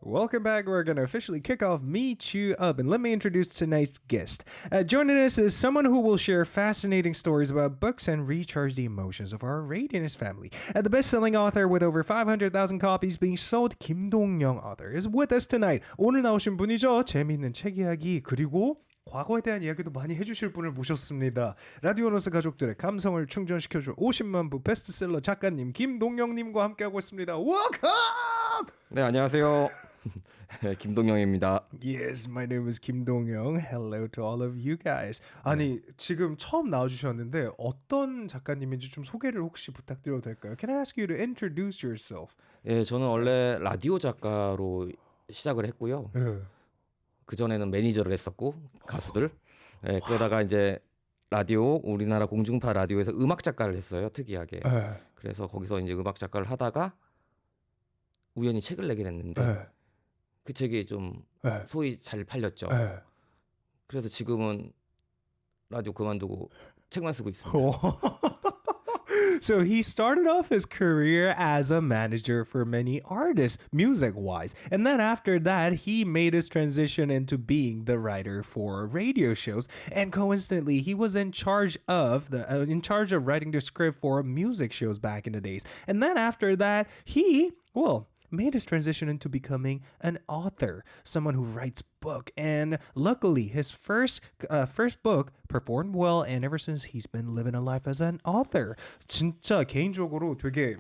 Welcome back. We're going to officially kick off Meet You Up. And let me introduce tonight's guest. Joining us is someone who will share fascinating stories about books and recharge the emotions of our Radianist family. The best-selling author with over 500,000 copies being sold, 김동영 author, is with us tonight. 오늘 나오신 분이죠. 재미있는 책 이야기 그리고 과거에 대한 이야기도 많이 해주실 분을 모셨습니다. 라디오노스 가족들의 감성을 충전시켜줄 50만 부 베스트셀러 작가님 김동영님과 함께하고 있습니다. Welcome! 네, 안녕하세요. 김동영입니다. Yes, my name is 김동영. Hello to all of you guys. 아니, 지금 처음 나와주셨는데 어떤 작가님인지 좀 소개를 혹시 부탁드려도 될까요? Can I ask you to introduce yourself? 예, 저는 원래 라디오 작가로 시작을 했고요. 그전에는 매니저를 했었고 가수들. 예, 그러다가 이제 라디오 우리나라 공중파 라디오에서 음악 작가를 했어요. 특이하게. 그래서 거기서 이제 음악 작가를 하다가 우연히 책을 내게 됐는데 그 책이 좀 소위 잘 팔렸죠. 그래서 지금은 라디오 그만두고 책만 쓰고 있습니다. So he started off his career as a manager for many artists, music-wise. And then after that, he made his transition into being the writer for radio shows. And coincidentally, he was in charge of writing the script for music shows back in the days. And then after that, he made his transition into becoming an author, someone who writes book. And luckily, his first book performed well, and ever since he's been living a life as an author. 진짜 개인적으로 되게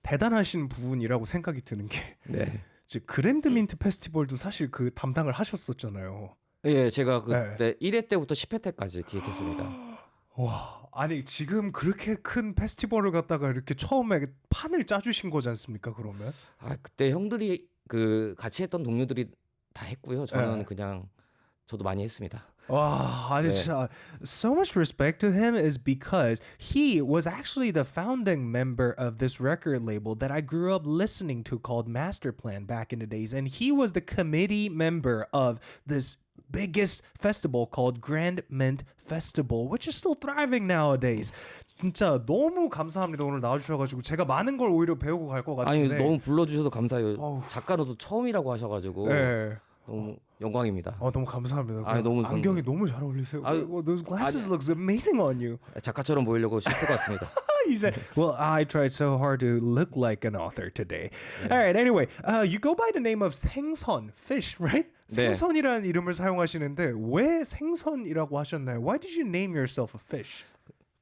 대단하신 분이라고 생각이 드는 게 네. 그랜드 민트 페스티벌도 사실 그 담당을 하셨었잖아요. 예, 제가 그때 1회 때부터 10회 때까지 기획했습니다. 와, 아니 지금 그렇게 큰 페스티벌을 갖다가 이렇게 처음에 판을 짜주신 거지 않습니까? 그러면? 아, 그때 형들이 그 같이 했던 동료들이 다 했고요. 저는 그냥 저도 많이 했습니다. 와, 아니 진짜 so much respect to him is because he was actually the founding member of this record label that I grew up listening to called Masterplan back in the days, and he was the committee member of this biggest festival called Grand Mint Festival, which is still thriving nowadays. 진짜 너무 감사합니다. 오늘 나와주셔가지고 제가 많은 걸 오히려 배우고 갈 것 같은데. 아니 너무 불러주셔서 감사해요. 작가로도 처음이라고 하셔가지고 너무 영광입니다. 너무 감사합니다. 아니, 너무 안경이 너무 잘 어울리세요. Those glasses looks amazing on you. 작가처럼 보이려고 실수 같습니다. He said, well, I tried so hard to look like an author today. All right, anyway, you go by the name of 생선, fish, right? 네. 생선이라는 이름을 사용하시는데 왜 생선이라고 하셨나요? Why did you name yourself a fish?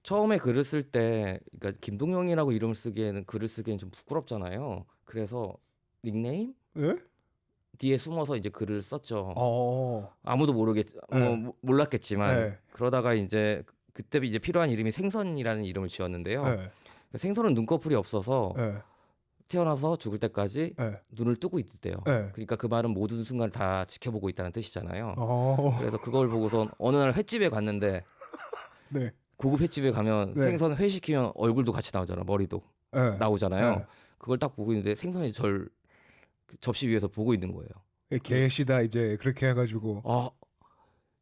처음에 글을 쓸 때, 그러니까 김동영이라고 이름을 쓰기에는 글을 쓰기에는 좀 부끄럽잖아요. 그래서 닉네임 예? 뒤에 숨어서 이제 글을 썼죠. 아무도 몰랐겠지만 그러다가 이제 그때 이제 필요한 이름이 생선이라는 이름을 지었는데요. 생선은 눈꺼풀이 없어서 태어나서 죽을 때까지 눈을 뜨고 있대요. 그러니까 그 말은 모든 순간을 다 지켜보고 있다는 뜻이잖아요. 그래서 그걸 보고선 어느 날 횟집에 갔는데 고급 횟집에 가면 생선 회 시키면 얼굴도 같이 나오잖아. 머리도 나오잖아요. 그걸 딱 보고 있는데 생선이 절 접시 위에서 보고 있는 거예요. 계시다 이제 그렇게 해가지고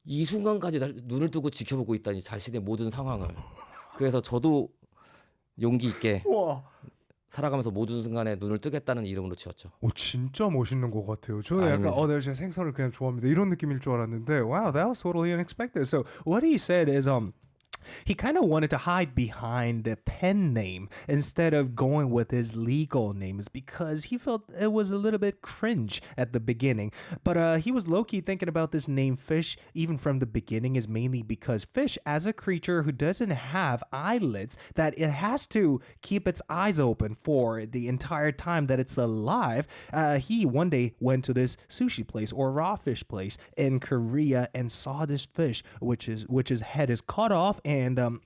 이 순간까지 눈을 뜨고 지켜보고 있다니 자신의 모든 상황을. 그래서 저도 용기 있게 살아가면서 모든 순간에 눈을 뜨겠다는 이름으로 지었죠. 진짜 멋있는 것 같아요. 저는 약간 네, 제가 생선을 그냥 좋아합니다. 이런 느낌일 줄 알았는데 wow, that was totally unexpected. So what he said is he kind of wanted to hide behind the pen name instead of going with his legal names because he felt it was a little bit cringe at the beginning. But he was low-key thinking about this name fish even from the beginning is mainly because fish as a creature who doesn't have eyelids, that it has to keep its eyes open for the entire time that it's alive. He one day went to this sushi place or raw fish place in Korea and saw this fish which his head is cut off and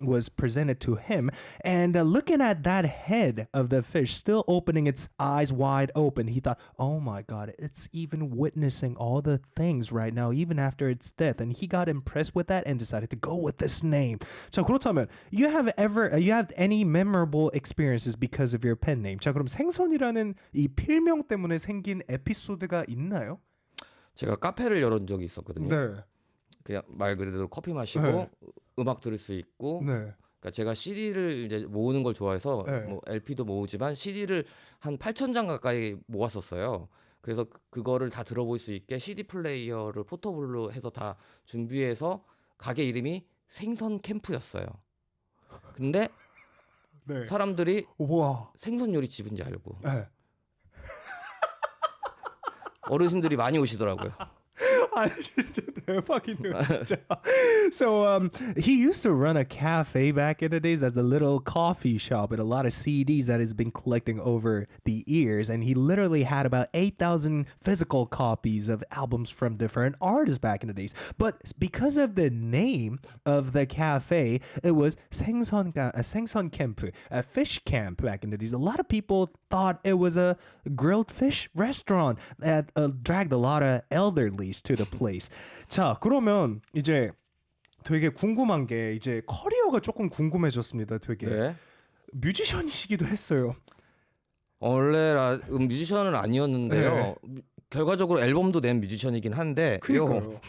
was presented to him. And looking at that head of the fish still opening its eyes wide open, he thought, oh my God, it's even witnessing all the things right now, even after its death. And he got impressed with that and decided to go with this name. 자, 그렇다면 you have any memorable experiences because of your pen name? 자, 그럼 생선이라는 이 필명 때문에 생긴 에피소드가 있나요? 제가 카페를 열은 적이 있었거든요. 네. 그냥 말 그대로 커피 마시고 음악 들을 수 있고. 그러니까 제가 CD를 이제 모으는 걸 좋아해서 뭐 LP도 모으지만 CD를 한 8,000장 가까이 모았었어요. 그래서 그거를 다 들어볼 수 있게 CD 플레이어를 포터블로 해서 다 준비해서 가게 이름이 생선 캠프였어요. 근데 네. 사람들이 와. 생선 요리집인지 알고 네. 어르신들이 많이 오시더라고요. 아니 진짜 대박이네요 진짜. So he used to run a cafe back in the days as a little coffee shop with a lot of CDs that he's been collecting over the years, and he literally had about 8,000 physical copies of albums from different artists back in the days. But because of the name of the cafe, it was 생선 camp, a fish camp back in the days. A lot of people thought it was a grilled fish restaurant that dragged a lot of elderlies to the place. 자, 그러면 이제 되게 궁금한 게 이제 커리어가 조금 궁금해졌습니다. 되게 네. 뮤지션이시기도 했어요. 원래 뮤지션은 아니었는데요. 결과적으로 앨범도 낸 뮤지션이긴 한데. 그러니까요.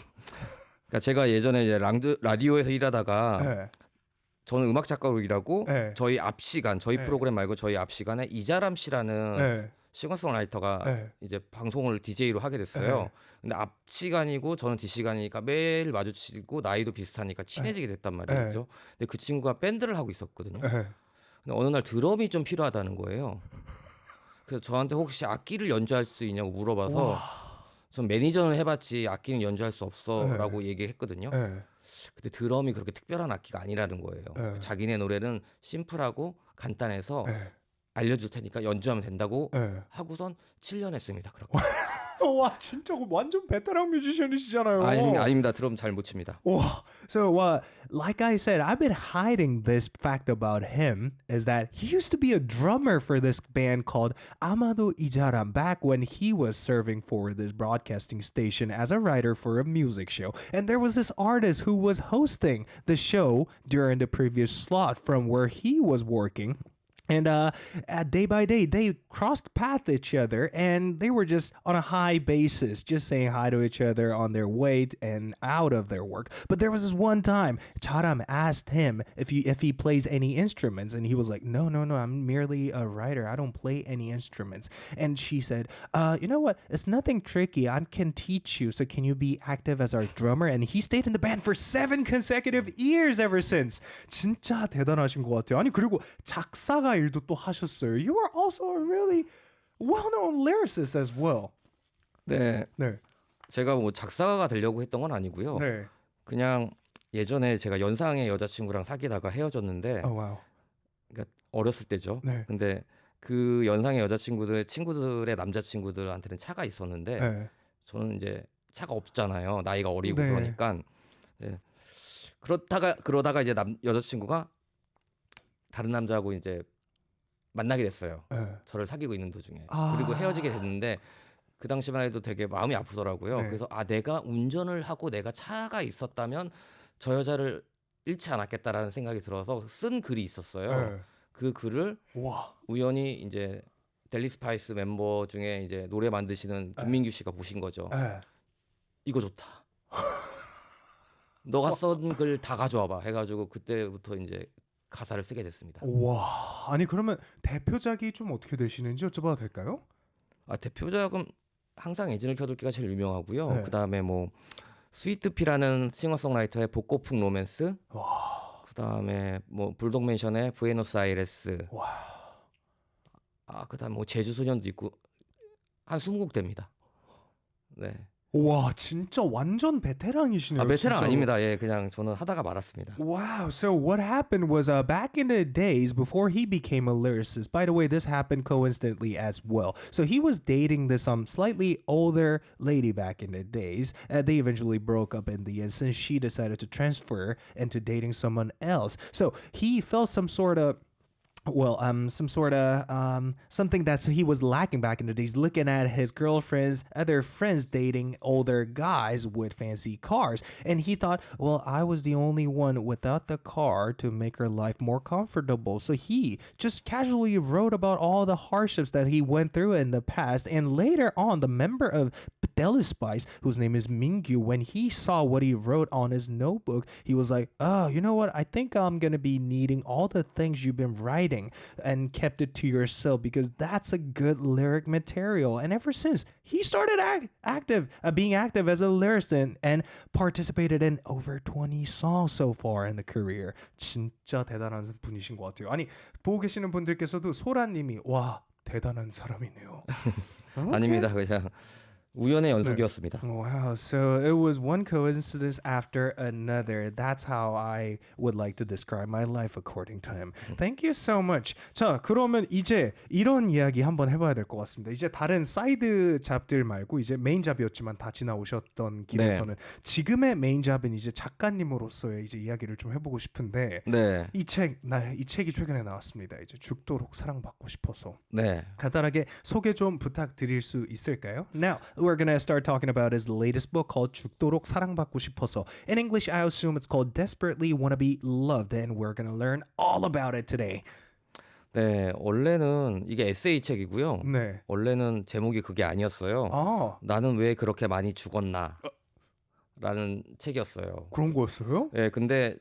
그러니까 제가 예전에 이제 라디오에서 일하다가 네. 저는 음악 작가로 일하고 네. 저희 앞 시간, 저희 네. 프로그램 말고 저희 앞 시간에 이자람 씨라는 네. 싱어송라이터가 네. 이제 방송을 DJ로 하게 됐어요. 네. 근데 앞 시간이고 저는 뒤 시간이니까 매일 마주치고 나이도 비슷하니까 친해지게 됐단 말이죠. 근데 그 친구가 밴드를 하고 있었거든요. 네. 근데 어느 날 드럼이 좀 필요하다는 거예요. 그래서 저한테 혹시 악기를 연주할 수 있냐고 물어봐서 전 매니저는 해봤지 악기는 연주할 수 없어라고 얘기했거든요. 네. 근데 드럼이 그렇게 특별한 악기가 아니라는 거예요. 자기네 노래는 심플하고 간단해서 알려줄 테니까 연주하면 된다고 하고선 7년 했습니다. 그렇게. 와 진짜 완전 베테랑 뮤지션이시잖아요. 아닙니다. 드럼 잘 못 칩니다. Wow. So, like I said, I've been hiding this fact about him is that he used to be a drummer for this band called Amado Ijaram back when he was serving for this broadcasting station as a writer for a music show. And there was this artist who was hosting the show during the previous slot from where he was working. And day by day, they crossed paths each other, and they were just on a high basis, just saying hi to each other on their way and out of their work. But there was this one time, Charam asked him if he plays any instruments, and he was like, no, I'm merely a writer. I don't play any instruments. And she said, you know what? It's nothing tricky. I can teach you. So can you be active as our drummer? And he stayed in the band for 7 consecutive years ever since. 진짜 대단하신 것 같아요. 아니 그리고 작사가 일도 또 하셨어요. You are also a really well-known lyricist as well. 네. 네. 제가 뭐 작사가가 되려고 했던 건 아니고요. 네. 그냥 예전에 제가 연상의 여자친구랑 사귀다가 헤어졌는데 Oh wow. 그러니까 어렸을 때죠. 네. 근데 그 연상의 여자친구들의 친구들의 남자친구들한테는 차가 있었는데 네. 저는 이제 차가 없잖아요. 나이가 어리고 네. 그러니까 네. 그러다가 이제 여자친구가 다른 남자하고 이제 만나게 됐어요. 네. 저를 사귀고 있는 도중에. 아. 그리고 헤어지게 됐는데 그 당시만 해도 되게 마음이 아프더라고요. 네. 그래서 내가 운전을 하고 내가 차가 있었다면 저 여자를 잃지 않았겠다라는 생각이 들어서 쓴 글이 있었어요. 네. 그 글을 와. 우연히 이제 델리 스파이스 멤버 중에 이제 노래 만드시는 김민규 씨가 보신 거죠. 네. 이거 좋다. 너가 쓴 글 다 가져와봐 해가지고 그때부터 이제 가사를 쓰게 됐습니다. 와. 아니 그러면 대표작이 좀 어떻게 되시는지 여쭤봐도 될까요? 대표작은 항상 엔진을 켜둘기가 제일 유명하고요. 네. 그다음에 뭐 스위트피라는 싱어송라이터의 복고풍 로맨스. 와. 그다음에 뭐 불독맨션의 부에노스아이레스. 와. 그다음 뭐 제주소년도 있고 한 20곡 됩니다. 네. 와, 진짜 완전 베테랑이시네요. 베테랑 진짜로. 아닙니다. 예, 그냥 저는 하다가 말았습니다. Wow. So what happened was back in the days before he became a lyricist. By the way, this happened coincidentally as well. So he was dating this slightly older lady back in the days. They eventually broke up in the end since she decided to transfer into dating someone else. So he felt some sort of something that he was lacking back in the days, looking at his girlfriend's other friends dating older guys with fancy cars. And he thought, well, I was the only one without the car to make her life more comfortable. So he just casually wrote about all the hardships that he went through in the past. And later on, the member of Deli Spice, whose name is Mingyu, when he saw what he wrote on his notebook, he was like, oh, you know what? I think I'm going to be needing all the things you've been writing writing and kept it to yourself because that's a good lyric material. And ever since, he started being active as a lyricist and participated in over 20 songs so far in the career. 진짜 대단한 분이신 것 같아요. 아니, 보고 계시는 분들께서도 소라님이 와, 대단한 사람이네요. 아닙니다. 그냥 우연의 연속이었습니다. Wow, so it was one coincidence after another. That's how I would like to describe my life according to him. Thank you so much. 자, 그러면 이제 이런 이야기 한번 해봐야 될 것 같습니다. 이제 다른 사이드 잡들 말고 이제 메인 잡이었지만 다 지나오셨던 길에서는 지금의 메인 잡은 이제 작가님으로서의 이제 이야기를 좀 해보고 싶은데 이 책이 최근에 나왔습니다. 이제 죽도록 사랑받고 싶어서. 간단하게 소개 좀 부탁드릴 수 있을까요? Now, we're gonna start talking about his latest book called 죽도록 사랑받고 싶어서. In English, I assume it's called Desperately Wanna Be Loved, and we're gonna learn all about it today. 네, 원래는 이게 에세이 책이고요. 네. 원래는 제목이 그게 아니었어요. 나는 왜 그렇게 많이 죽었나? 라는 책이었어요. 그런 거였어요? 네, 근데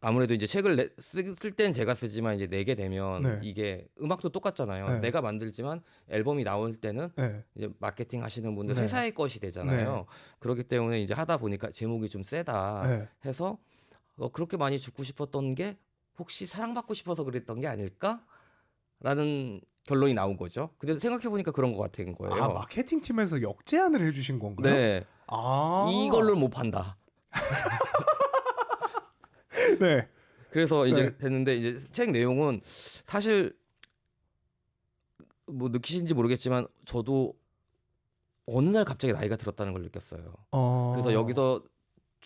아무래도 이제 책을 쓸 땐 제가 쓰지만 이제 내게 되면 이게 음악도 똑같잖아요. 내가 만들지만 앨범이 나올 때는 이제 마케팅 하시는 분들 회사의 것이 되잖아요. 그렇기 때문에 이제 하다 보니까 제목이 좀 세다 해서 그렇게 많이 죽고 싶었던 게 혹시 사랑받고 싶어서 그랬던 게 아닐까? 라는 결론이 나온 거죠. 근데 생각해 보니까 그런 것 같은 거예요. 마케팅 팀에서 역제안을 해주신 건가요? 네. 이걸로 못 판다. 네. 그래서 이제 됐는데 이제 책 내용은 사실 뭐 느끼신지 모르겠지만 저도 어느 날 갑자기 나이가 들었다는 걸 느꼈어요. 그래서 여기서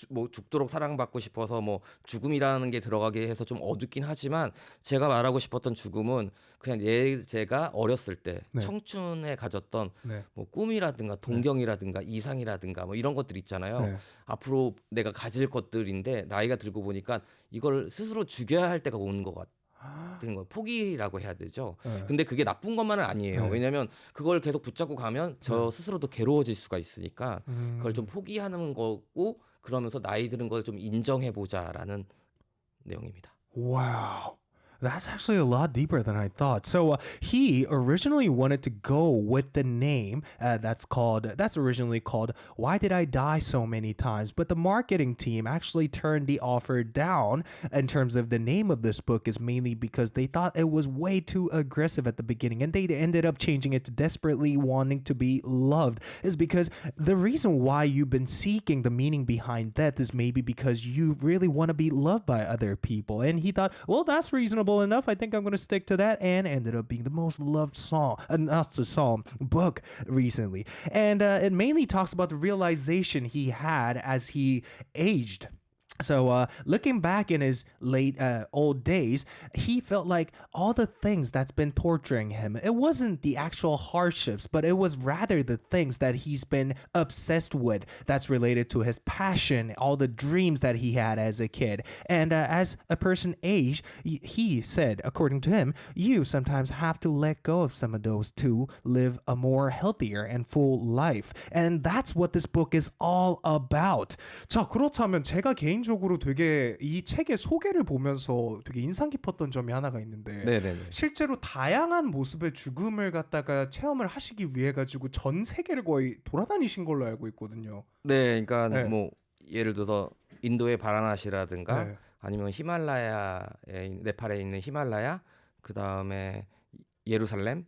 뭐 죽도록 사랑받고 싶어서 뭐 죽음이라는 게 들어가게 해서 좀 어둡긴 하지만 제가 말하고 싶었던 죽음은 그냥 제가 어렸을 때 청춘에 가졌던 뭐 꿈이라든가 동경이라든가 이상이라든가 뭐 이런 것들 있잖아요. 앞으로 내가 가질 것들인데 나이가 들고 보니까 이걸 스스로 죽여야 할 때가 오는 것 같은 거 포기라고 해야 되죠. 근데 그게 나쁜 것만은 아니에요. 왜냐하면 그걸 계속 붙잡고 가면 저 스스로도 괴로워질 수가 있으니까 그걸 좀 포기하는 거고 그러면서 나이 드는 걸 좀 인정해보자라는 내용입니다. Wow. That's actually a lot deeper than I thought. So he originally wanted to go with the name that's originally called Why Did I Die So Many Times? But the marketing team actually turned the offer down in terms of the name of this book is mainly because they thought it was way too aggressive at the beginning and they ended up changing it to Desperately Wanting to Be Loved is because the reason why you've been seeking the meaning behind death is maybe because you really want to be loved by other people. And he thought, well, that's reasonable enough. I think I'm going to stick to that, and ended up being the most loved book recently. And it mainly talks about the realization he had as he aged. So looking back in his late old days, he felt like all the things that's been torturing him, it wasn't the actual hardships, but it was rather the things that he's been obsessed with that's related to his passion, all the dreams that he had as a kid. And as a person aged, he said, according to him, you sometimes have to let go of some of those to live a more healthier and full life. And that's what this book is all about. 자, 그렇다면 제가 개인적으로 되게 이 책의 소개를 보면서 되게 인상 깊었던 점이 하나가 있는데 실제로 다양한 모습의 죽음을 갖다가 체험을 하시기 위해 가지고 전 세계를 거의 돌아다니신 걸로 알고 있거든요. 네, 그러니까 뭐 예를 들어서 인도의 바라나시라든가 아니면 히말라야에 네팔에 있는 히말라야, 그 다음에 예루살렘,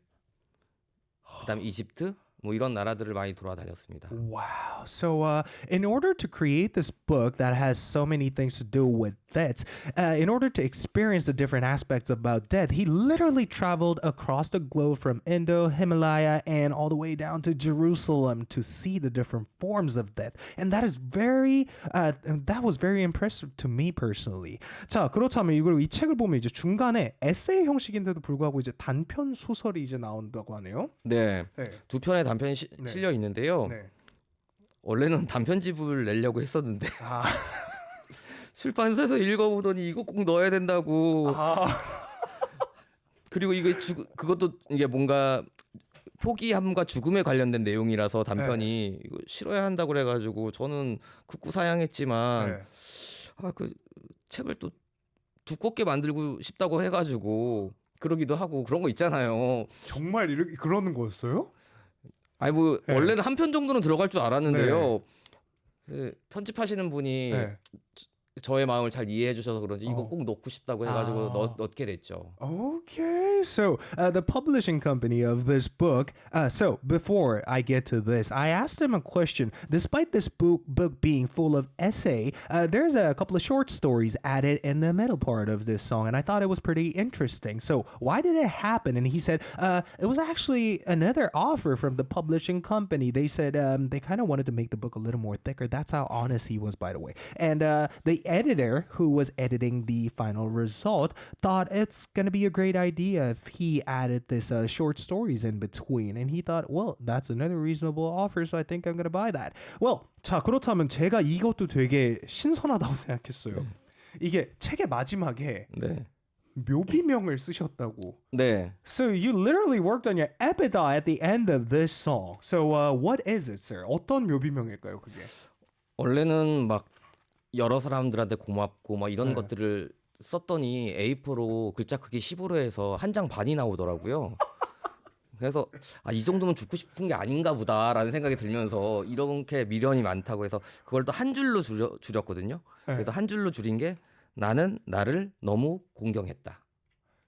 그 다음에 이집트. 뭐 이런 나라들을 많이 돌아다녔습니다. Wow. So in order to create this book that has so many things to do with death, in order to experience the different aspects about death, he literally traveled across the globe from Indo, Himalaya, and all the way down to Jerusalem to see the different forms of death. And that was very impressive to me personally. 자, 그렇다면 이 책을 보면 이제 중간에 에세이 형식인데도 불구하고 이제 단편 소설이 이제 나온다고 하네요. 네. 두 편의 단편이 실려 있는데요. 원래는 단편집을 내려고 했었는데 출판사에서 읽어보더니 이거 꼭 넣어야 된다고. 그리고 그것도 이게 뭔가 포기함과 죽음에 관련된 내용이라서 단편이 이거 실어야 한다고 그래가지고 저는 극구사양했지만 그 책을 또 두껍게 만들고 싶다고 해가지고 그러기도 하고 그런 거 있잖아요. 정말 이렇게 그러는 거였어요? 아니 뭐 네. 원래는 한 편 정도는 들어갈 줄 알았는데요. 그 편집하시는 분이 네. 저의 마음을 잘 이해해 주셔서 그런지 이거 어. 꼭 넣고 싶다고 해가지고 넣게 됐죠. Okay, so the publishing company of this book. So before I get to this, I asked him a question. Despite this book being full of essay, there's a couple of short stories added in the middle part of this song, and I thought it was pretty interesting. So why did it happen? And he said it was actually another offer from the publishing company. They said they kind of wanted to make the book a little more thicker. That's how honest he was, by the way. And the editor who was editing the final result thought it's going to be a great idea if he added this short stories in between. And he thought, well, that's another reasonable offer, so I think I'm going to buy that. Well, 자, 그렇다면 제가 이것도 되게 신선하다고 생각했어요. 이게 책의 마지막에 네. 묘비명을 쓰셨다고. 네. So you literally worked on your epitaph at the end of this song. So what is it, sir? 어떤 묘비명일까요, 그게? 원래는 막 여러 사람들한테 고맙고 막 이런 네. 것들을 썼더니 A4로 글자 크기 10으로 해서 한 장 반이 나오더라고요. 그래서 이 정도면 죽고 싶은 게 아닌가 보다라는 생각이 들면서 이렇게 미련이 많다고 해서 그걸 또 한 줄로 줄였거든요. 그래서 한 줄로 줄인 게 나는 나를 너무 공경했다.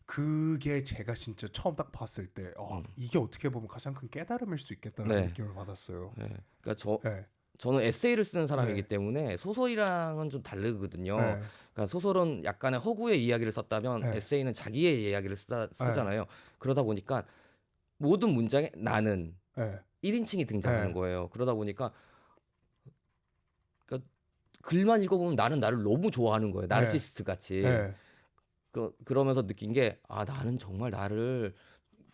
그게 제가 진짜 처음 딱 봤을 때 이게 어떻게 보면 가장 큰 깨달음일 수 있겠다는 네. 느낌을 받았어요. 네. 그러니까 네. 저는 에세이를 쓰는 사람이기 네. 때문에 소설이랑은 좀 다르거든요. 네. 그러니까 소설은 약간의 허구의 이야기를 썼다면 네. 에세이는 자기의 이야기를 쓰잖아요. 그러다 보니까 모든 문장에 나는 네. 1인칭이 등장하는 네. 거예요. 그러다 보니까 그러니까 글만 읽어보면 나는 나를 너무 좋아하는 거예요. 나르시스트 같이. 네. 그러면서 느낀 게 나는 정말 나를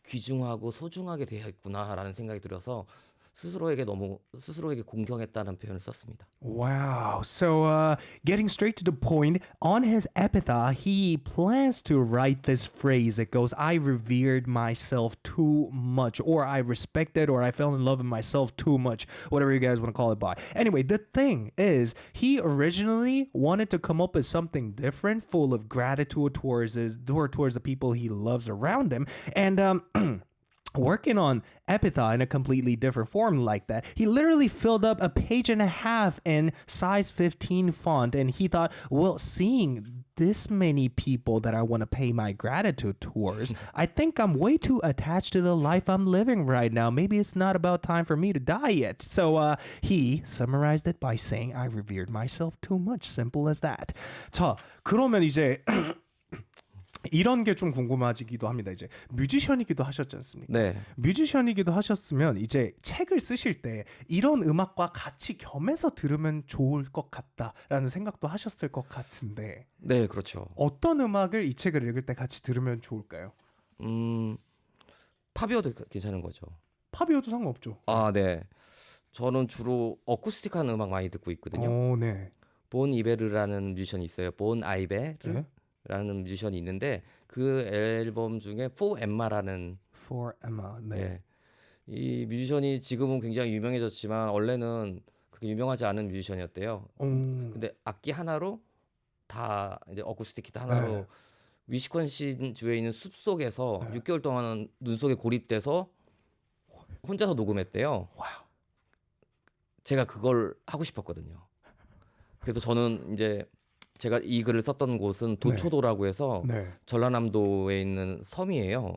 귀중하고 소중하게 대해 있구나라는 생각이 들어서 스스로에게 공경했다는 표현을 썼습니다. Wow. So, getting straight to the point, on his epitaph, he plans to write this phrase. It goes, I revered myself too much, or I respected, or I fell in love with myself too much, whatever you guys want to call it by. Anyway, the thing is, he originally wanted to come up with something different, full of gratitude towards the people he loves around him. And, working on epitaph in a completely different form like that, he literally filled up a page and a half in size 15 font, and he thought, well, seeing this many people that I want to pay my gratitude towards, I think I'm way too attached to the life I'm living right now. Maybe it's not about time for me to die yet. So he summarized it by saying, I revered myself too much. Simple as that. 자, 그러면 이제 이런 게 좀 궁금해지기도 합니다. 이제 뮤지션이기도 하셨지 않습니까? 네. 뮤지션이기도 하셨으면 이제 책을 쓰실 때 이런 음악과 같이 겸해서 들으면 좋을 것 같다라는 생각도 하셨을 것 같은데. 네, 그렇죠. 어떤 음악을 이 책을 읽을 때 같이 들으면 좋을까요? 팝이어도 괜찮은 거죠. 팝이어도 상관없죠. 네. 저는 주로 어쿠스틱한 음악 많이 듣고 있거든요. 네. 본 이베르라는 뮤지션이 있어요. 본 아이베르. 네? 라는 뮤지션이 있는데 그 앨범 중에 For Emma라는 For Emma. 네. 이 뮤지션이 지금은 굉장히 유명해졌지만 원래는 그렇게 유명하지 않은 뮤지션이었대요. 근데 악기 하나로 다 이제 어쿠스틱 기타 하나로 위스콘신 주에 있는 숲 속에서 6개월 동안 눈 속에 고립돼서 혼자서 녹음했대요. 와우. 제가 그걸 하고 싶었거든요. 그래서 저는 이제 제가 이 글을 썼던 곳은 도초도라고 해서 전라남도에 있는 섬이에요.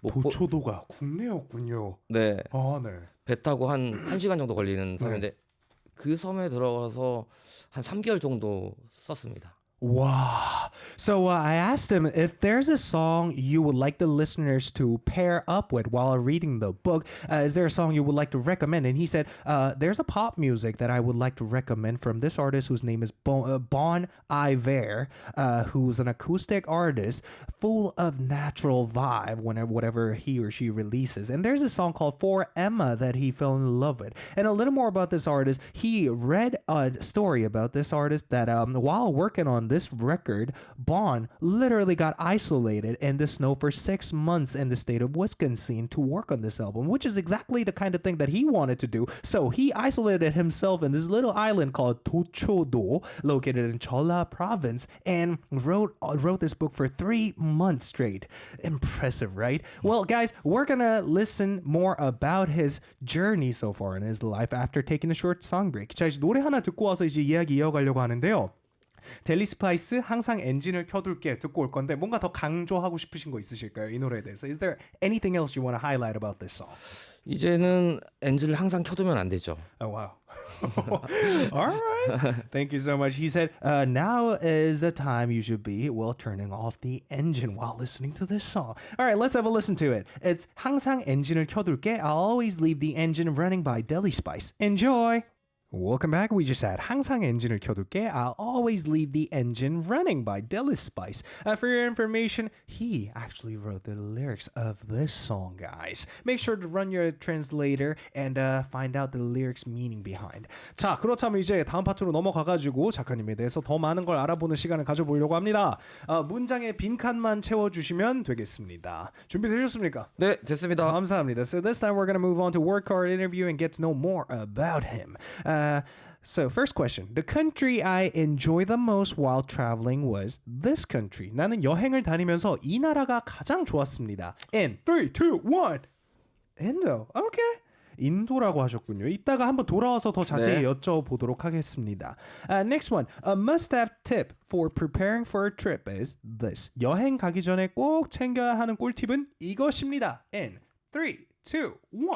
도초도가 국내였군요. 네. 네. 배 타고 한 1시간 정도 걸리는 섬인데 그 섬에 들어가서 한 3개월 정도 썼습니다. Wow. So I asked him if there's a song you would like the listeners to pair up with while reading the book. Is there a song you would like to recommend? And he said, there's a pop music that I would like to recommend from this artist whose name is Bon Iver, who's an acoustic artist full of natural vibe whatever he or she releases. And there's a song called For Emma that he fell in love with. And a little more about this artist, he read a story about this artist that while working on this record, Bon literally got isolated in the snow for 6 months in the state of Wisconsin to work on this album, which is exactly the kind of thing that he wanted to do. So he isolated himself in this little island called Tochodo, located in Cholla province, and wrote this book for 3 months straight. Impressive, right? Well, guys, we're gonna listen more about his journey so far in his life after taking a short song break. 자, 이제 노래 하나 듣고 와서 이제 이야기 이어가려고 하는데요. 델리 스파이스 항상 엔진을 켜둘게 듣고 올 건데 뭔가 더 강조하고 싶으신 거 있으실까요? 이 노래에 대해서. Is there anything else you want to highlight about this song? 이제는 엔진을 항상 켜두면 안 되죠. Oh, wow. All right. Thank you so much. He said, now is the time you should be, well, turning off the engine while listening to this song. All right, let's have a listen to it. It's 항상 엔진을 켜둘게. I'll always leave the engine running by Deli Spice. Enjoy. Welcome back. We just had 항상 엔진을 켜둘게. I'll always leave the engine running by Deli Spice. For your information, he actually wrote the lyrics of this song, guys. Make sure to run your translator and find out the lyrics meaning behind. 자, 그렇다면 이제 다음 파트로 넘어가가지고 작가님에 대해서 더 많은 걸 알아보는 시간을 가져보려고 합니다. 문장의 빈칸만 채워주시면 되겠습니다. 준비되셨습니까? 네, 됐습니다. 감사합니다. So this time we're going to move on to word card interview and get to know more about him. So first question. The country I enjoy the most while traveling was this country. 나는 여행을 다니면서 이 나라가 가장 좋았습니다. In 3, 2, 1. Indo. Okay. 인도라고 하셨군요. 이따가 한번 돌아와서 더 자세히 여쭤보도록 하겠습니다. Next one. A must-have tip for preparing for a trip is this. 여행 가기 전에 꼭 챙겨야 하는 꿀팁은 이것입니다. In 3, 2, 1.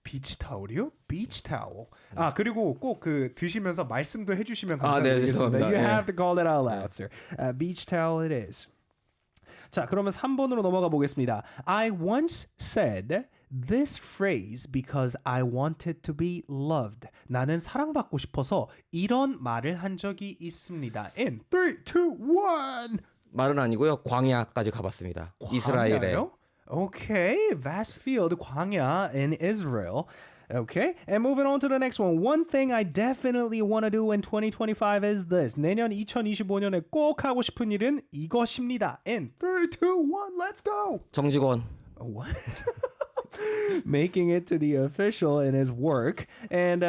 비치 타올이요? 비치 타올. 그리고 꼭 그 드시면서 말씀도 해주시면 감사드리겠습니다. You have to call it out loud, sir. Beach towel it is. 자, 그러면 3번으로 넘어가 보겠습니다. I once said this phrase because I wanted to be loved. 나는 사랑받고 싶어서 이런 말을 한 적이 있습니다. In 3, 2, 1. 말은 아니고요. 광야까지 가봤습니다. 이스라엘에. Okay, vast field, 광야 in Israel. Okay, and moving on to the next one. One thing I definitely want to do in 2025 is this. 내년 2025년에 꼭 하고 싶은 일은 이것입니다. In 3, 2, 1, let's go. 정직원. What? Making it to the official in his work. And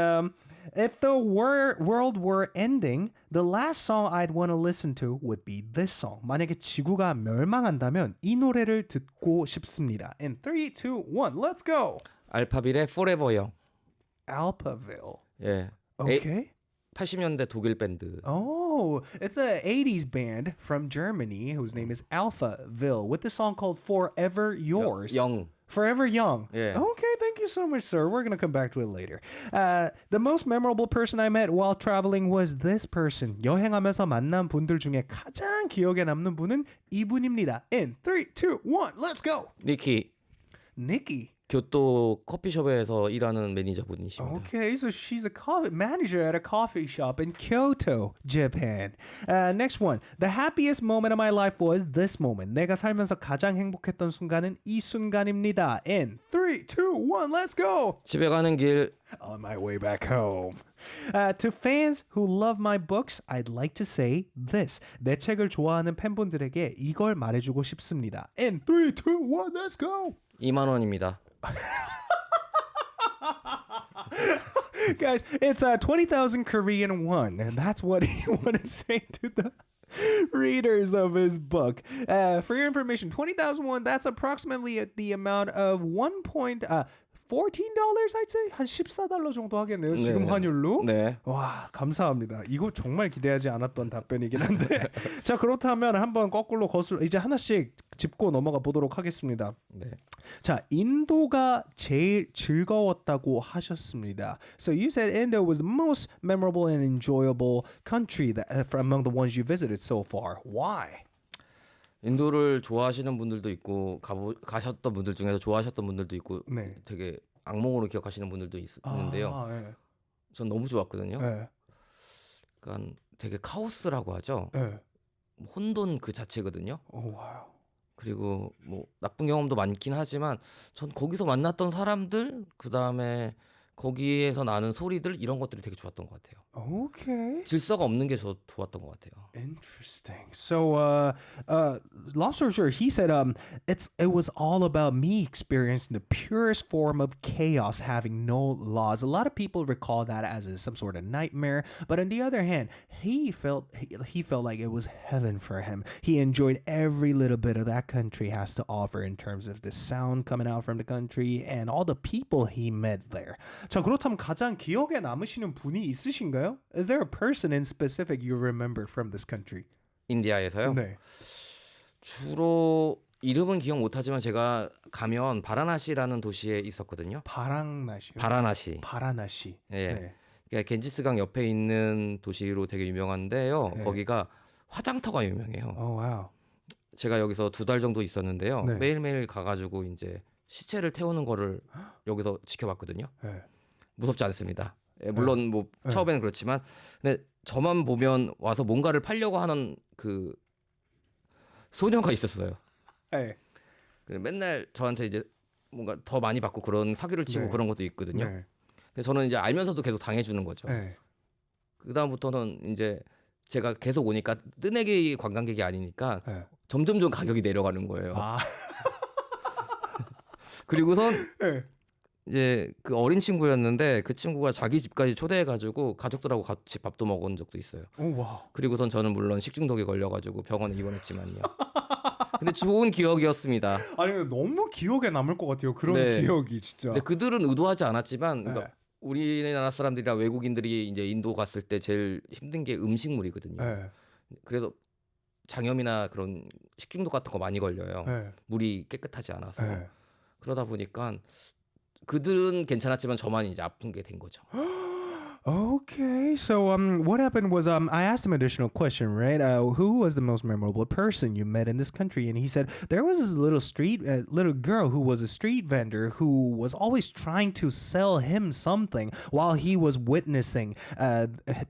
if the world were ending, the last song I'd want to listen to would be this song. 만약에 지구가 멸망한다면 이 노래를 듣고 싶습니다. In 3, 2, 1, let's go. 알파빌의 Forever요. Alphaville. 예. Okay. 80년대 독일 밴드. Oh, it's a 80s band from Germany whose name is Alphaville with the song called Forever Yours. 영. Forever Young. Yeah. Okay, thank you so much, sir. We're going to come back to it later. The most memorable person I met while traveling was this person. 여행하면서 만난 분들 중에 가장 기억에 남는 분은 이분입니다. In 3, 2, 1, let's go. 니키. Nikki. 교토 커피숍에서 일하는 매니저분이십니다. Okay, so she's a manager at a coffee shop in Kyoto, Japan. Next one. The happiest moment of my life was this moment. 내가 살면서 가장 행복했던 순간은 이 순간입니다. In 3, 2, 1, let's go. 집에 가는 길. On my way back home. To fans who love my books, I'd like to say this. 내 책을 좋아하는 팬분들에게 이걸 말해주고 싶습니다. In 3, 2, 1, let's go. 2만 원입니다. Guys, it's 20,000 Korean won, and that's what he wanted to say to the readers of his book. For your information, 20,000 won, that's approximately the amount of $14, I'd say? 한 $14 정도 하겠네요. 지금 환율로. 네. 와, 감사합니다. 이거 정말 기대하지 않았던 답변이긴 한데. 자, 그렇다면 한번 거꾸로 이제 하나씩 짚고 넘어가 보도록 하겠습니다. 네. 자, 인도가 제일 즐거웠다고 하셨습니다. So you said Indo was the most memorable and enjoyable country among the ones you visited so far. Why? 인도를 좋아하시는 분들도 있고 가셨던 분들 중에서 좋아하셨던 분들도 있고 네. 되게 악몽으로 기억하시는 분들도 있는데요. 네. 전 너무 좋았거든요. 네. 그러니까 되게 카오스라고 하죠. 네. 혼돈 그 자체거든요. 오, 와우. 그리고 뭐 나쁜 경험도 많긴 하지만 전 거기서 만났던 사람들 그다음에 거기에서 나는 소리들 이런 것들이 되게 좋았던 것 같아요. Okay. 질서가 없는 게 좋았던 것 같아요. Interesting. So, Lost Searcher, he said, it was all about me experiencing the purest form of chaos, having no laws. A lot of people recall that as some sort of nightmare, but on the other hand, he felt like it was heaven for him. He enjoyed every little bit of that country has to offer in terms of the sound coming out from the country and all the people he met there. 자, 그렇다면 가장 기억에 남으시는 분이 있으신가요? Is there a person in specific you remember from this country? 인디아에서요? 네. 주로 이름은 기억 못하지만 제가 가면 바라나시라는 도시에 있었거든요. 바랑나시요? 바라나시. 바라나시. 예. 네. 그러니까 겐지스강 옆에 있는 도시로 되게 유명한데요. 네. 거기가 화장터가 유명해요. Oh wow. 제가 여기서 2달 정도 있었는데요. 네. 매일매일 가가지고 이제 시체를 태우는 거를 여기서 지켜봤거든요. 네. 무섭지 않습니다. 예, 물론 뭐 네. 처음에는 그렇지만 근데 저만 보면 와서 뭔가를 팔려고 하는 그 소녀가 있었어요. 네. 맨날 저한테 이제 뭔가 더 많이 받고 그런 사기를 치고 네. 그런 것도 있거든요. 네. 그래서 저는 이제 알면서도 계속 당해주는 거죠. 네. 그 다음부터는 이제 제가 계속 오니까 뜨내기 관광객이 아니니까 네. 점점 가격이 내려가는 거예요. 아. 그리고선 네. 이제 그 어린 친구였는데 그 친구가 자기 집까지 초대해가지고 가족들하고 같이 밥도 먹은 적도 있어요. 오 와. 그리고선 저는 물론 식중독에 걸려가지고 병원에 입원했지만요. 근데 좋은 기억이었습니다. 아니 너무 기억에 남을 것 같아요. 그런 네. 기억이 진짜. 근데 그들은 의도하지 않았지만 그러니까 네. 우리나라 사람들이랑 외국인들이 이제 인도 갔을 때 제일 힘든 게 음식물이거든요. 네. 그래서 장염이나 그런 식중독 같은 거 많이 걸려요. 네. 물이 깨끗하지 않아서. 네. 그러다 보니까 그들은 괜찮았지만 저만 이제 아픈 게 된 거죠. Okay, so what happened was I asked him an additional question, right? Who was the most memorable person you met in this country? And he said there was this little girl who was a street vendor who was always trying to sell him something while he was witnessing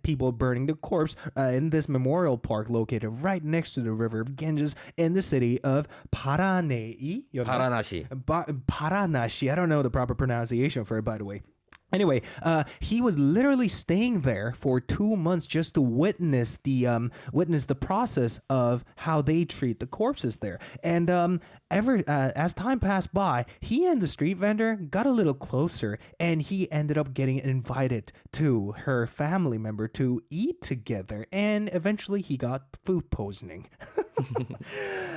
people burning the corpse in this memorial park located right next to the river of Ganges in the city of Paranei. 바라나시. Paranashi. I don't know the proper pronunciation for it, by the way. Anyway, he was literally staying there for 2 months just to witness the process of how they treat the corpses there. And as time passed by, he and the street vendor got a little closer, and he ended up getting invited to her family member to eat together. And eventually, he got food poisoning.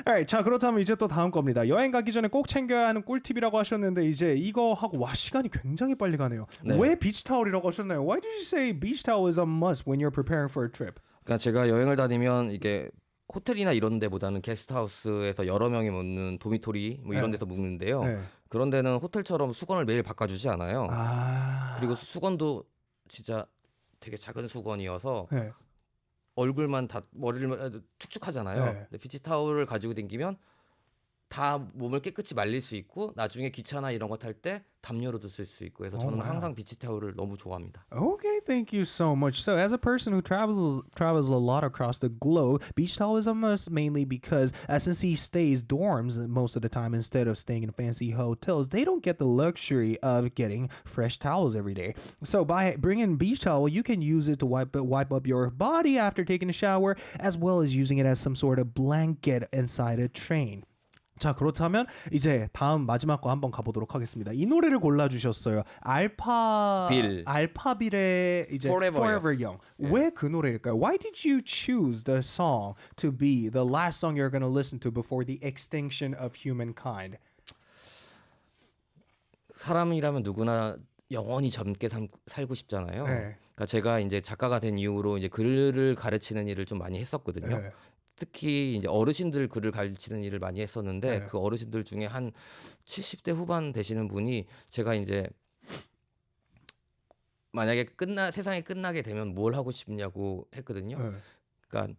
Alright, 자 그렇다면 이제 또 다음 겁니다. 여행 가기 전에 꼭 챙겨야 하는 꿀팁이라고 하셨는데 이제 이거 하고 와 시간이 굉장히 빨리 가네요. 네. 왜 비치 타올이라고 하셨나요? Why did you say beach towel is a must when you're preparing for a trip? 그러니까 제가 여행을 다니면 이게 호텔이나 이런 데보다는 게스트하우스에서 여러 명이 묵는 도미토리 뭐 이런 네. 데서 묵는데요. 네. 그런 데는 호텔처럼 수건을 매일 바꿔주지 않아요. 아. 그리고 수건도 진짜 되게 작은 수건이어서 네. 얼굴만 다 머리를 축축하잖아요. 네. 근데 비치 타올을 가지고 다니면 다 몸을 깨끗이 말릴 수 있고 나중에 기차나 이런 거 탈 때 담요로도 쓸 수 있고 해서 저는 wow. 항상 비치 타올을 너무 좋아합니다. Okay, thank you so much. So, as a person who travels a lot across the globe, beach towel is a must mainly because since he stays dorms most of the time instead of staying in fancy hotels, they don't get the luxury of getting fresh towels every day. So, by bringing beach towel, you can use it to wipe up your body after taking a shower, as well as using it as some sort of blanket inside a train. 자 그렇다면 이제 다음 마지막 거 한번 가보도록 하겠습니다. 이 노래를 골라주셨어요. 알파빌의 이제 Forever Young. 왜 그 노래일까요? Why did you choose the song to be the last song you're going to listen to before the extinction of humankind? 사람이라면 누구나 영원히 젊게 살고 싶잖아요. 네. 그러니까 제가 이제 작가가 된 이후로 이제 글을 가르치는 일을 좀 많이 했었거든요. 네. 특히 이제 어르신들 글을 가르치는 일을 많이 했었는데 네. 그 어르신들 중에 한 70대 후반 되시는 분이 제가 이제 만약에 세상이 끝나게 되면 뭘 하고 싶냐고 했거든요. 네. 그러니까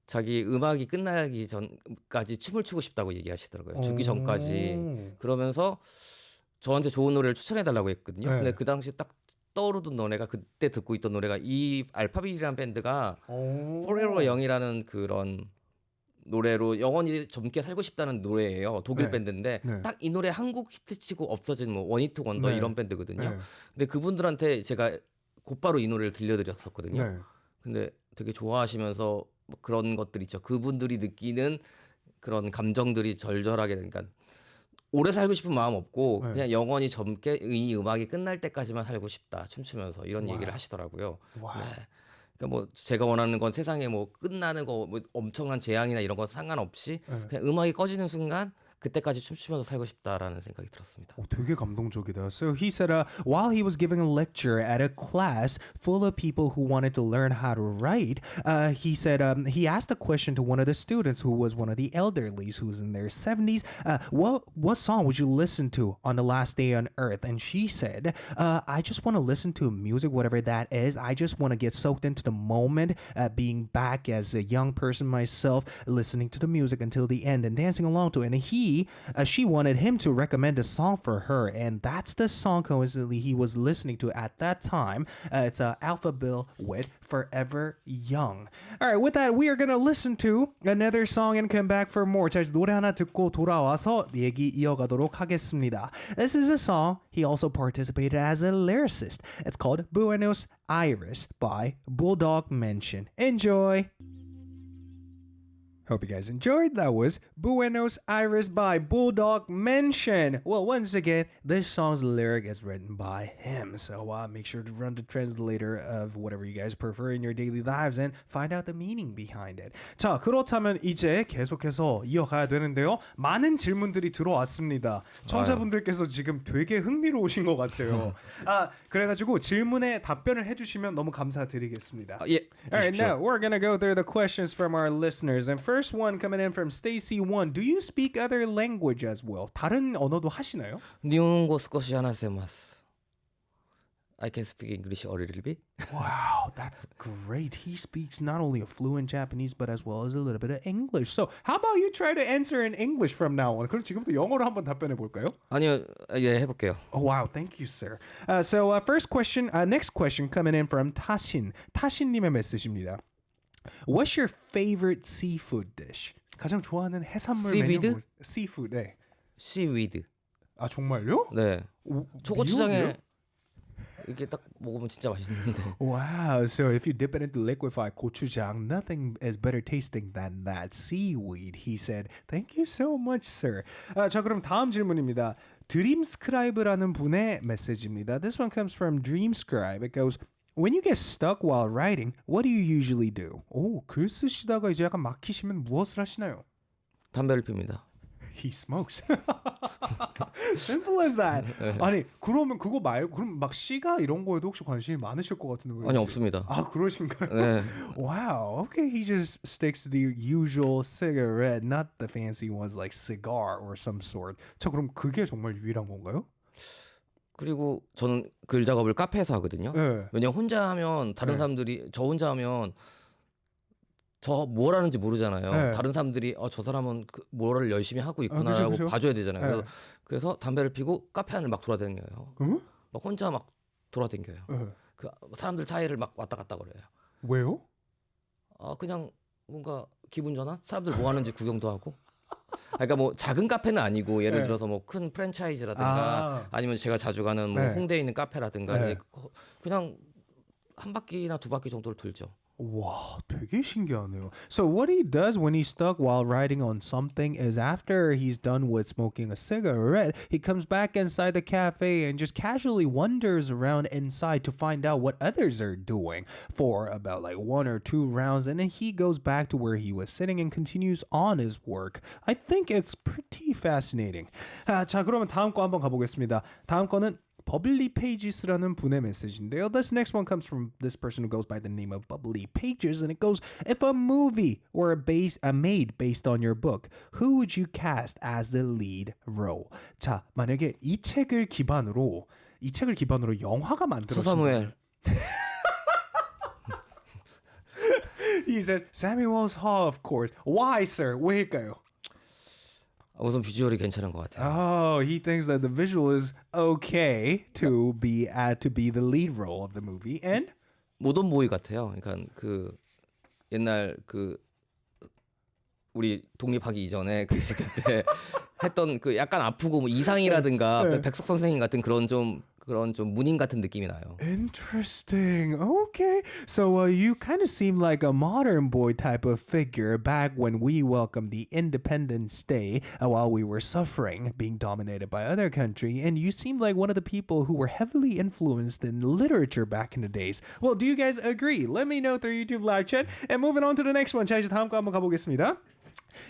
자기 음악이 끝나기 전까지 춤을 추고 싶다고 얘기하시더라고요. 죽기 전까지. 그러면서 저한테 좋은 노래를 추천해 달라고 했거든요. 네. 근데 그 당시 딱 떠오르던 노래가 그때 듣고 있던 노래가 이 알파빌이라는 밴드가 Forever Young이라는 그런 노래로 영원히 젊게 살고 싶다는 노래예요. 독일 네. 밴드인데 네. 딱 이 노래 한국 히트치고 없어진 뭐 원히트 원더 네. 이런 밴드거든요. 네. 근데 그분들한테 제가 곧바로 이 노래를 들려드렸었거든요. 네. 근데 되게 좋아하시면서 뭐 그런 것들 있죠. 그분들이 느끼는 그런 감정들이 절절하게 그러니까 오래 살고 싶은 마음 없고 네. 그냥 영원히 젊게 이 음악이 끝날 때까지만 살고 싶다 춤추면서 이런 얘기를 와우. 하시더라고요. 와우. 네. 그러니까 뭐 제가 원하는 건 세상에 뭐 끝나는 거 뭐 엄청난 재앙이나 이런 거 상관없이 네. 그냥 음악이 꺼지는 순간 그때까지 춤추면서 살고 싶다라는 생각이 들었습니다. 되게 감동적이다. So he said, while he was giving a lecture at a class full of people who wanted to learn how to write, he said he asked a question to one of the students who was one of the elderlies who's in their 70s. What song would you listen to on the last day on earth? And she said, I just want to listen to music, whatever that is. I just want to get soaked into the moment, being back as a young person myself, listening to the music until the end and dancing along to it. And she wanted him to recommend a song for her, and that's the song coincidentally he was listening to at that time. It's Alpha Bill with Forever Young. All right, with that, we are gonna listen to another song and come back for more. 자, 노래 하나 듣고 돌아와서 얘기 이어가도록 하겠습니다. This is a song he also participated as a lyricist. It's called Buenos Aires by Bulldog Mansion. Enjoy! Hope you guys enjoyed. That was Buenos Aires by Bulldog Mansion. Well, once again, this song's lyric is written by him. So make sure to run the translator of whatever you guys prefer in your daily lives and find out the meaning behind it. 자, 그렇다면 이제 계속해서 이어가야 되는데요. 많은 질문들이 들어왔습니다. 청자분들께서 지금 되게 흥미로우신 것 같아요. 그래가지고 질문에 답변을 해주시면 너무 감사드리겠습니다. 예. All right, 주십시오. now we're gonna go through the questions from our listeners. And first one coming in from Stacy1. Do you speak other language as well? 다른 언어도 하시나요? 니혼고 스코시 하나세마스. I can speak English a little bit. Wow, that's great. He speaks not only a fluent Japanese but as well as a little bit of English. So how about you try to answer in English from now on? 그럼 지금부터 영어로 한번 답변해 볼까요? 아니요, 예 해볼게요. Oh, wow, thank you, sir. So first question, next question coming in from 타신. 타신님의 메시지입니다. What's your favorite seafood dish? 가장 좋아하는 해산물 Seaweed? 메뉴? Seafood, 네. Seaweed. 아 정말요? 네. 초고추장에 미역이요? 이렇게 딱 먹으면 진짜 맛있는데. Wow, so if you dip it into liquefied gochujang, nothing is better tasting than that seaweed, he said. Thank you so much, sir. 자, 그럼 다음 질문입니다. 드림스크라이브라는 분의 메시지입니다. This one comes from Dreamscribe. It goes, When you get stuck while writing, what do you usually do? 오, 글 쓰시다가 이제 약간 막히시면 무엇을 하시나요? 담배를 핍니다. He smokes. Simple as that. 아니 그러면 그거 말고 그럼 막 시가 이런 거에도 혹시 관심이 많으실 것 같은데 왜? 아니 없습니다. 아 그러신가요? 네. Wow. Okay, he just sticks to the usual cigarette, not the fancy ones like cigar or some sort. 자 그럼 그게 정말 유일한 건가요? 그리고 저는 글 작업을 카페에서 하거든요. 네. 왜냐면 혼자 하면 다른 네. 사람들이 저 혼자 하면 저 뭘 하는지 모르잖아요. 네. 다른 사람들이 저 사람은 뭐를 열심히 하고 그죠, 있구나라고 그죠. 봐줘야 되잖아요. 네. 그래서 담배를 피고 카페 안을 막 돌아다녀요. 응? 막 혼자 막 돌아다녀요. 네. 그 사람들 사이를 막 왔다 갔다 거려요. 왜요? 그냥 뭔가 기분 전환? 사람들 뭐 하는지 구경도 하고. 그러니까 뭐 작은 카페는 아니고 예를 네. 들어서 뭐 큰 프랜차이즈라든가 아니면 제가 자주 가는 뭐 네. 홍대에 있는 카페라든가 네. 이제 그냥 한 바퀴나 두 바퀴 정도를 돌죠. 와, 되게 신기하네요. So what he does when he's stuck while writing on something is after he's done with smoking a cigarette, he comes back inside the cafe and just casually wanders around inside to find out what others are doing for about like 1 or 2 rounds, and then he goes back to where he was sitting and continues on his work. I think it's pretty fascinating. 자, 그러면 다음 거 한번 가보겠습니다. 다음 거는 Bubbly Pages라는 분의 메시지인데요. This next one comes from this person who goes by the name of Bubbly Pages, and it goes, if a movie were made based on your book, who would you cast as the lead role? 자, 만약에 이 책을 기반으로 영화가 만들어진다. 소사무엘. He said Samuel Hall, of course. Why, sir? 왜일까요? 우선 비주얼이 괜찮은 것 같아요. Oh, he thinks that the visual is okay to be the lead role of the movie, and 모던 보이 같아요. 그러니까 그 옛날 그 우리 독립하기 이전에 그 시대 때 했던 그 약간 아프고 뭐 이상이라든가 네. 백석 선생님 같은 그런 좀 문인 같은 느낌이 나요. Interesting. Okay. So you kind of seem like a modern boy type of figure back when we welcomed the Independence Day while we were suffering, being dominated by other country. And you seemed like one of the people who were heavily influenced in literature back in the days. Well, do you guys agree? Let me know through YouTube live chat. And moving on to the next one. 자, 이제 다음 거 한번 가보겠습니다.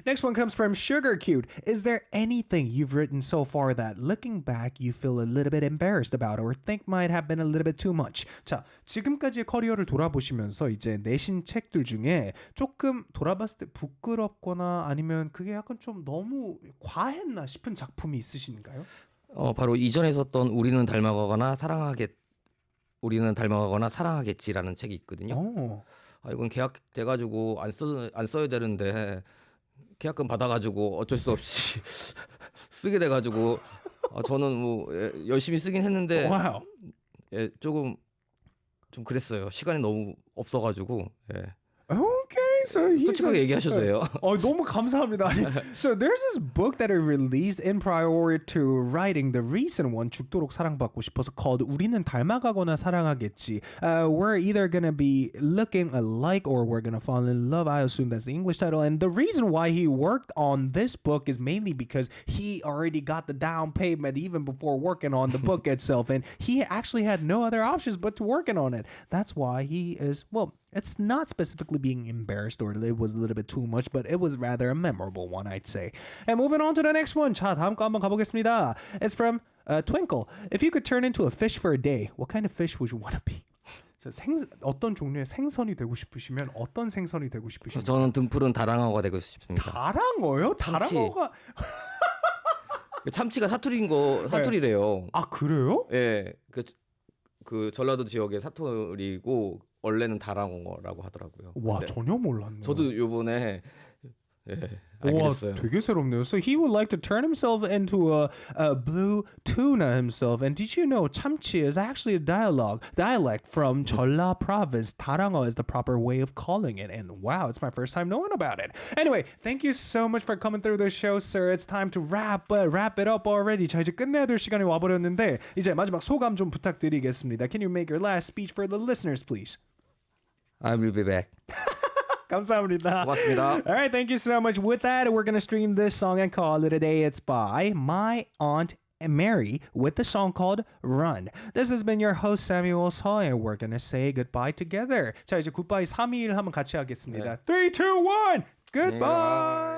Next one comes from Sugar Cute. Is there anything you've written so far that looking back you feel a little bit embarrassed about or think might have been a little bit too much? 자, 지금까지의 커리어를 돌아보시면서 이제 내신 책들 중에 조금 돌아봤을 때 부끄럽거나 아니면 그게 약간 좀 너무 과했나 싶은 작품이 있으신가요? 바로 이전에 썼던 우리는 닮아가거나 사랑하겠지라는 책이 있거든요. 이건 계약돼가지고 안 써야 되는데 계약금 받아가지고 어쩔 수 없이 쓰게 돼가지고 저는 뭐 열심히 쓰긴 했는데 와우. 조금 좀 그랬어요. 시간이 너무 없어가지고. Okay, so he's 솔직하게 얘기하셔도 돼요. 너무 감사합니다. So there's this book that I released in prior to writing the recent one, 죽도록 사랑받고 싶어서, called 우리는 닮아가거나 사랑하겠지. We're either gonna be looking alike or we're gonna fall in love. I assume that's the English title. And the reason why he worked on this book is mainly because he already got the down payment even before working on the book itself, and he actually had no other options but to working on it. That's why he is, well, it's not specifically being embarrassed or it was a little bit too much, but it was rather a memorable one, I'd say. And moving on to the next one. 자, 다음 거 한번 가보겠습니다. It's from Twinkle. If you could turn into a fish for a day, what kind of fish would you want to be? 어떤 종류의 생선이 되고 싶으시면 어떤 생선이 되고 싶으신가요? 저는 등푸른 다랑어가 되고 싶습니다. 다랑어요? 참치. 다랑어가 참치가 사투리래요. 아, 그래요? 예, 그 전라도 지역의 사투리고 원래는 다랑어라고 하더라고요. 와, 근데 전혀 몰랐네요. 저도 요번에 알게 와, 됐어요. 되게 새롭네요. So he would like to turn himself into a blue tuna himself. And did you know 참치 is actually a dialect from Jeolla province. 다랑어 is the proper way of calling it. And wow, it's my first time knowing about it. Anyway, thank you so much for coming through the show, sir. It's time to wrap it up already. 자, 이제 끝내야 될 시간이 와버렸는데 이제 마지막 소감 좀 부탁드리겠습니다. Can you make your last speech for the listeners, please? I will be back. 감사합니다. 고맙습니다. All right, thank you so much. With that, we're going to stream this song and call it a day. It's by My Aunt Mary with the song called Run. This has been your host, Samuel Seo, and we're going to say goodbye together. 자, 이제 goodbye 3일 한번 같이 하겠습니다. 3, 2, 1, goodbye!